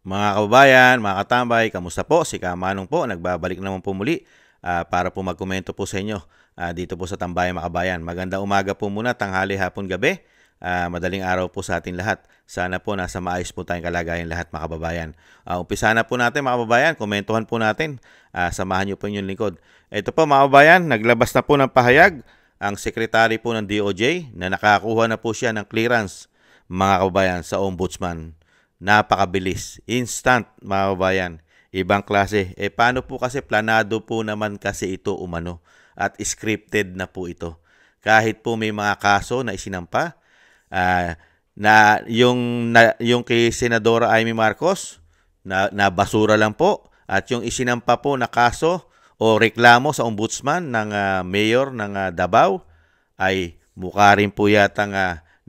Mga kababayan, mga katambay, kamusta po? Si Kamanong po, nagbabalik naman po muli para po magkomento po sa inyo dito po sa Tambayan Makabayan. Magandang umaga po muna, tanghali, hapon, gabi. Madaling araw po sa atin lahat. Sana po nasa maayos po tayong kalagayan lahat, mga kababayan. Umpisa na po natin, mga kababayan. Komentuhan po natin. Samahan niyo po inyong lingkod. Ito po, mga kababayan, naglabas na po ng pahayag ang sekretary po ng DOJ na nakakuha na po siya ng clearance, mga kababayan, sa ombudsman. Napakabilis. Instant, mga kababayan. Ibang klase. Paano po kasi planado po naman kasi ito umano at scripted na po ito. Kahit po may mga kaso na isinampa, yung kay Senadora Amy Marcos, na basura lang po. At yung isinampa po na kaso o reklamo sa ombudsman ng mayor ng Davao ay mukha rin po yatang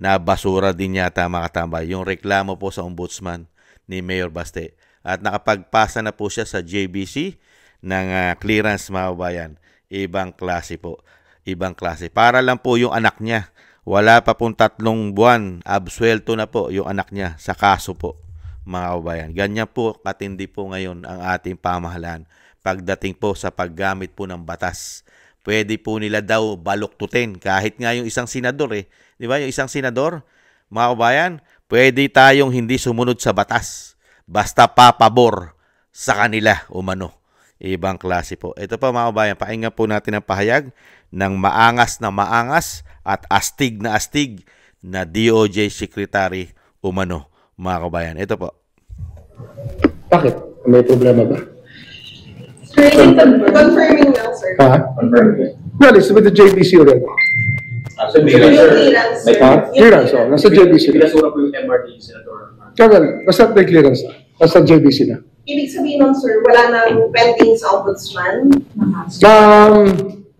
na basura din yata, mga katambay, yung reklamo po sa ombudsman ni Mayor Baste. At nakapagpasa na po siya sa JBC ng clearance, mga kababayan. Ibang klase po. Ibang klase. Para lang po yung anak niya. Wala pa pong 3 buwan. Absuelto na po yung anak niya sa kaso po, mga kababayan. Ganyan po katindi po ngayon ang ating pamahalaan pagdating po sa paggamit po ng batas. Pwede po nila daw baluktutin kahit nga yung isang senador Di ba? Yung isang senador, mga kabayan, pwede tayong hindi sumunod sa batas. Basta papabor sa kanila umano. Ibang klase po. Ito pa, mga kabayan, pakinggan po natin ang pahayag ng maangas at astig na DOJ Secretary umano, mga kabayan. Ito po. Bakit? May problema ba? Sir, confirming now, sir. Confirming. Well, it's with the JBC already. So, Clearance, sir. Clearance, nasa JBC na. Pinasura po yung MRT, Senator. Well, basta may clearance na. Nasa JBC na. Ibig sabihin nun, sir, wala nang pending sa ombudsman?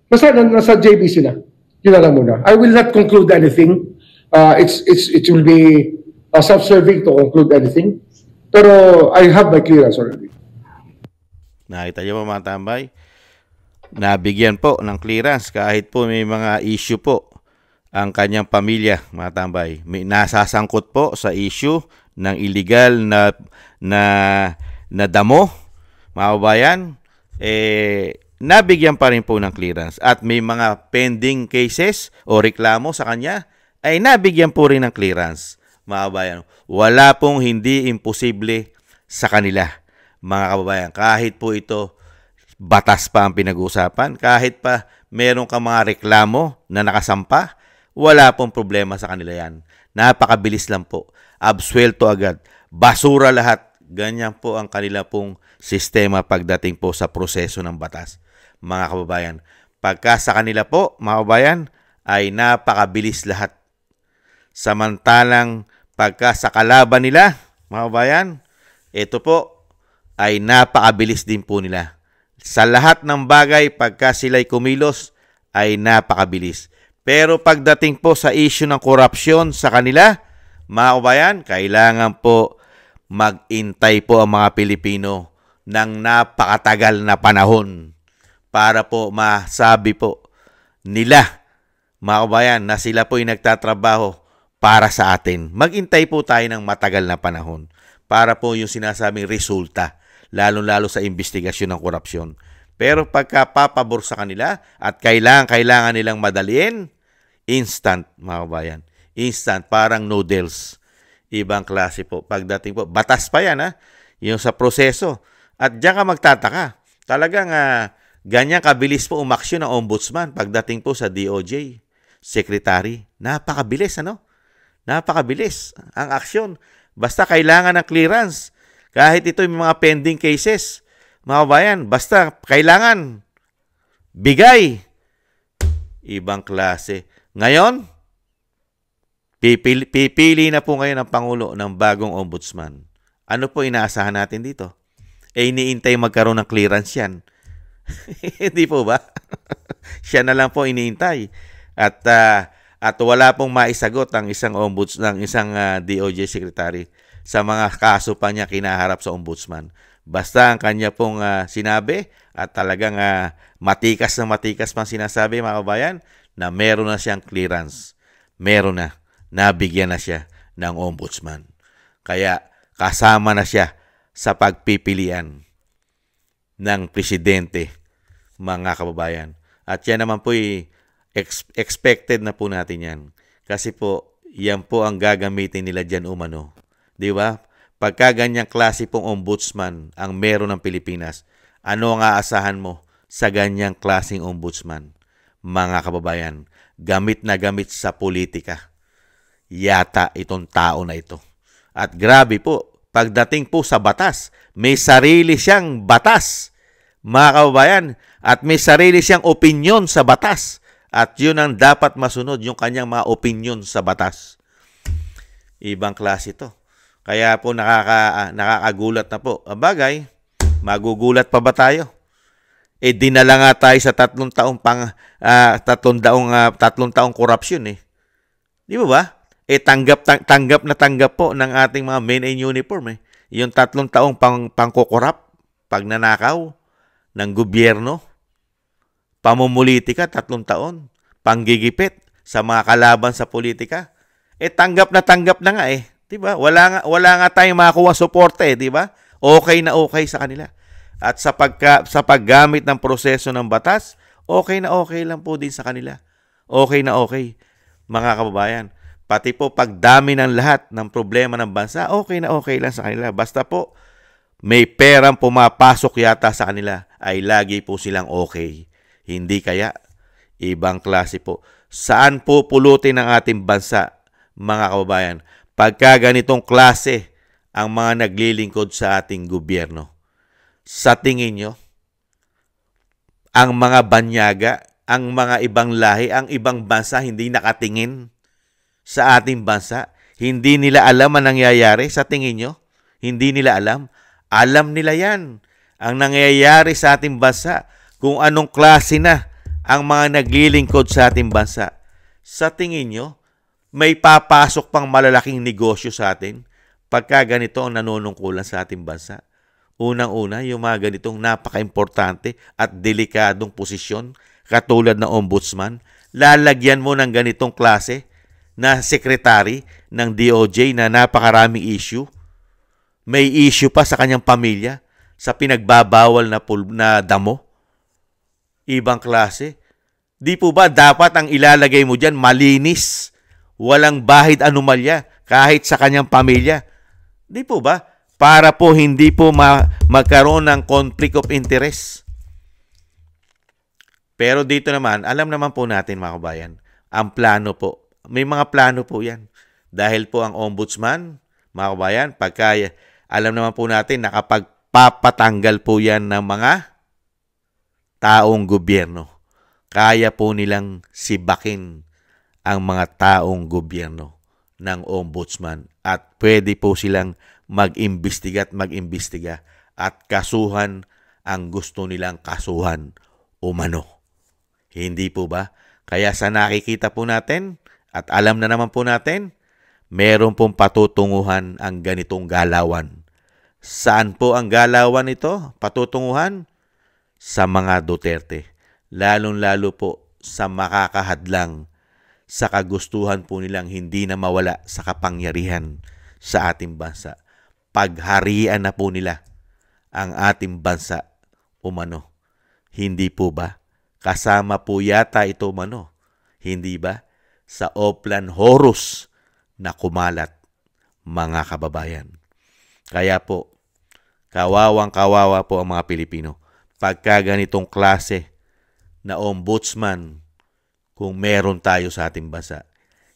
Basta nasa JBC na. Yun na lang muna. I will not conclude anything. It will be self-serving to conclude anything. Pero I have my clearance already. Nakita niyo po, mga tambay? Nabigyan po ng clearance kahit po may mga issue po ang kanyang pamilya, mga tambay. May nasasangkot po sa issue ng illegal na damo, mga kababayan. Nabigyan pa rin po ng clearance at may mga pending cases o reklamo sa kanya ay nabigyan po rin ng clearance, mga kababayan. Wala pong hindi imposible sa kanila, mga kababayan. Kahit po ito batas pa ang pinag-uusapan, kahit pa meron ka mga reklamo na nakasampa, wala pong problema sa kanila yan. Napakabilis lang po. Absuelto agad. Basura lahat. Ganyan po ang kanila pong sistema pagdating po sa proseso ng batas, mga kababayan. Pagka sa kanila po, mga kababayan, ay napakabilis lahat. Samantalang pagka sa kalaban nila, mga kababayan, ito po ay napakabilis din po nila. Sa lahat ng bagay, pagka sila'y kumilos, ay napakabilis. Pero pagdating po sa issue ng korupsyon sa kanila, mga kababayan, kailangan po mag-intay po ang mga Pilipino ng napakatagal na panahon para po masabi po nila, mga kababayan, na sila po ay nagtatrabaho para sa atin. Mag-intay po tayo ng matagal na panahon para po yung sinasabing resulta, lalo-lalo sa investigasyon ng korupsyon. Pero pagka papabor sa kanila at kailangan nilang madaliin, instant, mga kabayan. Instant, parang noodles. Ibang klase po. Pagdating po, batas pa yan, yung sa proseso. At diyan ka magtataka. Talagang ganyan kabilis po umaksyon ng ombudsman pagdating po sa DOJ Secretary. Napakabilis, Napakabilis ang aksyon. Basta kailangan ng clearance. Kahit ito yung mga pending cases, mga kabayan, basta kailangan bigay. Ibang klase. Ngayon, pipili na po ngayon ang Pangulo ng bagong ombudsman. Ano po inaasahan natin dito? Iniintay magkaroon ng clearance yan. Hindi po ba? Siya na lang po iniintay. At wala pong maisagot ang isang ombudsman, isang DOJ secretary sa mga kaso pa niya kinaharap sa ombudsman. Basta ang kanya pong sinabi at talagang matikas pang sinasabi, mga kabayan, na meron na siyang clearance. Meron nabigyan na siya ng ombudsman. Kaya kasama na siya sa pagpipilian ng presidente, mga kababayan. At yan naman po expected na po natin yan. Kasi po, yan po ang gagamitin nila dyan umano. Di ba? Pagka ganyang klase pong ombudsman ang meron ng Pilipinas, ano ang aasahan mo sa ganyang klaseng ombudsman? Mga kababayan, gamit na gamit sa politika. Yata itong tao na ito. At grabe po, pagdating po sa batas, may sarili siyang batas, mga kababayan, at may sarili siyang opinyon sa batas. At yun ang dapat masunod, yung kanyang mga opinyon sa batas. Ibang klase ito. Kaya po nakakagulat na po. Bagay, magugulat pa ba tayo? Dinala nga tayo sa 3 taong 3 taong korupsyon eh. Di ba? Tanggap po ng ating mga men in uniform eh. Yung 3 taong pangkokorap, pagnanakaw ng gobyerno, pamumulitika 3 taon, panggigipit sa mga kalaban sa politika. Tanggap na nga eh. 'Di ba? Wala nga tayong makuha suporte, 'di ba? Okay na okay sa kanila. At sa paggamit ng proseso ng batas, okay na okay lang po din sa kanila. Okay na okay, mga kababayan. Pati po pagdami ng lahat ng problema ng bansa, okay na okay lang sa kanila. Basta po may perang pumapasok yata sa kanila, ay lagi po silang okay. Hindi kaya ibang klase po. Saan po pulutin ng ating bansa, mga kababayan? Pagka ganitong klase ang mga naglilingkod sa ating gobyerno. Sa tingin nyo, ang mga banyaga, ang mga ibang lahi, ang ibang bansa hindi nakatingin sa ating bansa? Hindi nila alam ang nangyayari sa tingin nyo? Hindi nila alam? Alam nila yan. Ang nangyayari sa ating bansa, kung anong klase na ang mga naglilingkod sa ating bansa. Sa tingin nyo, may papasok pang malalaking negosyo sa atin pagka ganito ang nanunungkulan sa ating bansa. Unang-una, yung mga ganitong napaka-importante at delikadong posisyon katulad ng ombudsman, lalagyan mo ng ganitong klase na sekretary ng DOJ na napakaraming issue. May issue pa sa kanyang pamilya sa pinagbabawal na damo. Ibang klase. Di po ba dapat ang ilalagay mo dyan malinis? Walang bahid anomalya kahit sa kanyang pamilya. Di po ba? Para po hindi po magkaroon ng conflict of interest. Pero dito naman, alam naman po natin mga kabayan, ang plano po. May mga plano po yan. Dahil po ang ombudsman, mga kabayan, alam naman po natin, nakapagpapatanggal po yan ng mga taong gobyerno. Kaya po nilang sibakin ang mga taong gobyerno ng ombudsman at pwede po silang mag-imbestiga at kasuhan ang gusto nilang kasuhan umano. Hindi po ba? Kaya sa nakikita po natin at alam na naman po natin, meron pong patutunguhan ang ganitong galawan. Saan po ang galawan ito? Patutunguhan? Sa mga Duterte. Lalong-lalo po sa makakahadlang sa kagustuhan po nilang hindi na mawala sa kapangyarihan sa ating bansa. Pagharian na po nila ang ating bansa umano. Hindi po ba? Kasama po yata ito umano. Hindi ba? Sa Oplan Horus na kumalat, mga kababayan. Kaya po, kawawang-kawawa po ang mga Pilipino. Pagka ganitong klase na ombudsman, kung meron tayo sa ating bansa,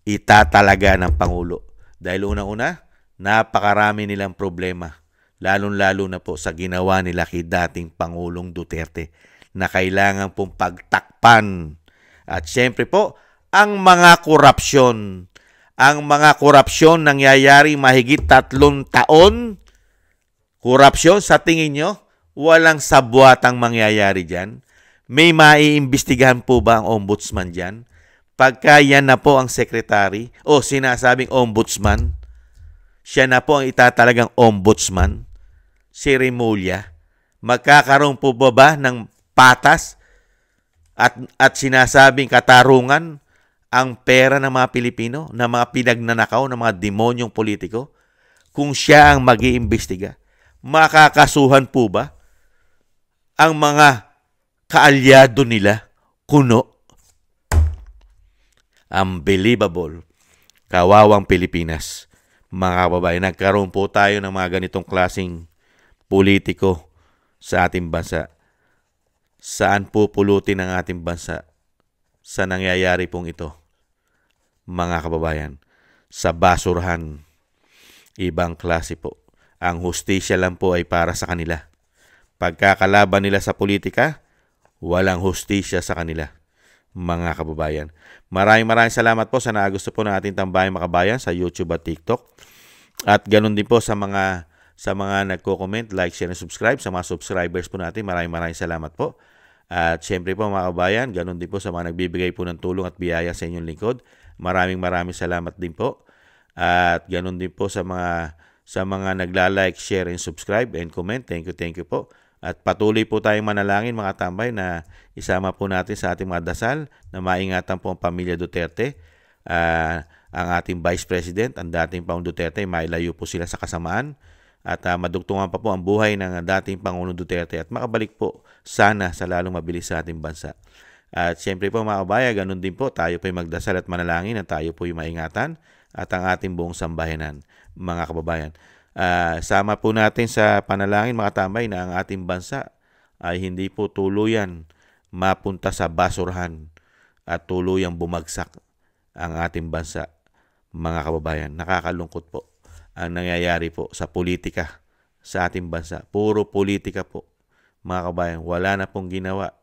itatalaga ng Pangulo. Dahil unang-una, napakarami nilang problema, lalong-lalo na po sa ginawa nila kay dating Pangulong Duterte na kailangan pong pagtakpan. At syempre po, ang mga korupsyon. Ang mga korupsyon nangyayari mahigit 3 taon. Korupsyon, sa tingin nyo, walang sabwatang mangyayari dyan. May maiimbestigahan po ba ang ombudsman dyan? Pagka yan na po ang secretary o sinasabing ombudsman, siya na po ang itatalagang ombudsman, si Remulla, magkakaroon po ba ng patas at sinasabing katarungan ang pera ng mga Pilipino, ng mga pinagnanakaw, ng mga demonyong politiko? Kung siya ang mag-iimbestiga, makakasuhan po ba ang mga kaalyado nila? Kuno. Unbelievable. Kawawang Pilipinas. Mga kababayan, nagkaroon po tayo ng mga ganitong klaseng politiko sa ating bansa. Saan po pulutin ang ating bansa sa nangyayari pong ito? Mga kababayan, sa basurahan. Ibang klase po. Ang hustisya lang po ay para sa kanila. Pagkakalaban nila sa politika, walang hustisya sa kanila. Mga kababayan. Maraming salamat po sa nagusto po ng ating Tambayang Makabayan sa YouTube at TikTok. At ganun din po sa mga nagko-comment, like, share, and subscribe. Sa mga subscribers po natin, maraming salamat po. At syempre po mga kababayan, ganun din po sa mga nagbibigay po ng tulong at biyaya sa inyong lingkod. Maraming salamat din po. At ganun din po sa mga nagla-like, share, and subscribe, and comment. Thank you po. At patuloy po tayong manalangin mga tambay na isama po natin sa ating mga dasal na maingatan po ang pamilya Duterte. Ang ating Vice President, ang dating Pangulong Duterte, mailayo po sila sa kasamaan. At madugtungan pa po ang buhay ng dating Pangulong Duterte at makabalik po sana sa lalong mabilis sa ating bansa. At siyempre po mga kabayan, ganun din po, tayo po magdasal at manalangin na tayo po yung maingatan at ang ating buong sambayanan, mga kababayan. Sama po natin sa panalangin mga tambay na ang ating bansa ay hindi po tuluyan mapunta sa basurahan at tuluyang bumagsak ang ating bansa, mga kababayan. Nakakalungkot po ang nangyayari po sa politika sa ating bansa. Puro politika po, mga kababayan. Wala na pong ginawa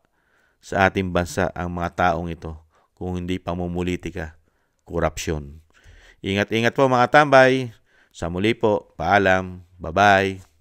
sa ating bansa ang mga taong ito kung hindi pamumulitika, korupsyon. Ingat-ingat po mga tambay. Sa muli po, paalam. Bye-bye.